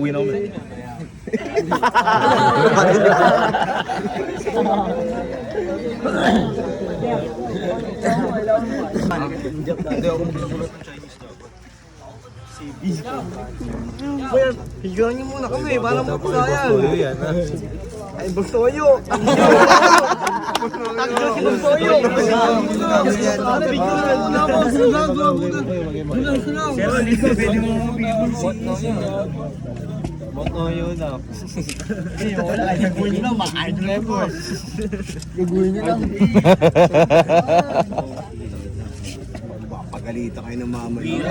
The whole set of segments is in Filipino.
Uwi na kami. Hindi ako magsusulat ng Chinese daw. Kuya, higaan niyo muna kami, parang magpusayang. Ay, Bagsoyo! Takdo si Bagsoyo! Pero dito, pwede mo Bagsoyo na. Gagawin niyo lang, maka-idol na po. Gagawin niyo lang. Pagalita kayo ng mama niyo.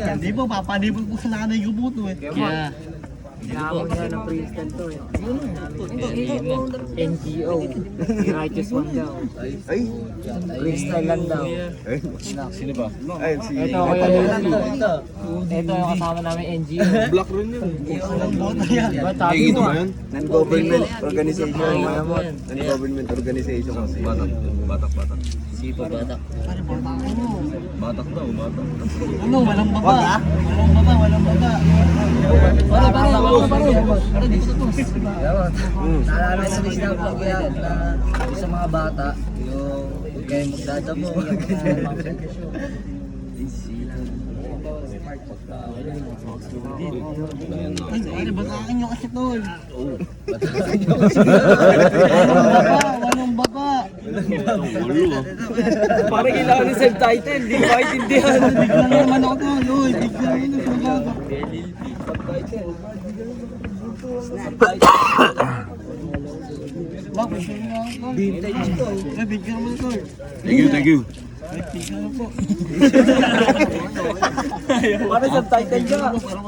Hindi po, papanibog po sa nanay ko po ito eh. Kaya, Nakakot nga ng president to eh. NGO. Righteous one daw. Ay! Freestyle lang daw. Sino ba? Ay, si... Ito yung kasama namin NGO. Black rin yun. Nakikita ba yun? Non-government organization. Ayun. Non-government organization kasi. Batak. Sipa batak. Batak daw, batak. Ano, walang baba. Walang baba. Para dito to. Naalala ko din sila vlog yan na sa mga bata, yung huwag kayong magdadamo. Ay, batakin nyo kasi tol. Walang baba. Parang kailangan ng subtitle, di ba intindihan? Bigla naman ako tol. Uy, bigla yun ang baba. Bakit yun nga ako tol? Vintage to. Ay, bigla naman tol. Thank you. Ay, bigla na po. Parang subtitle ka. Parang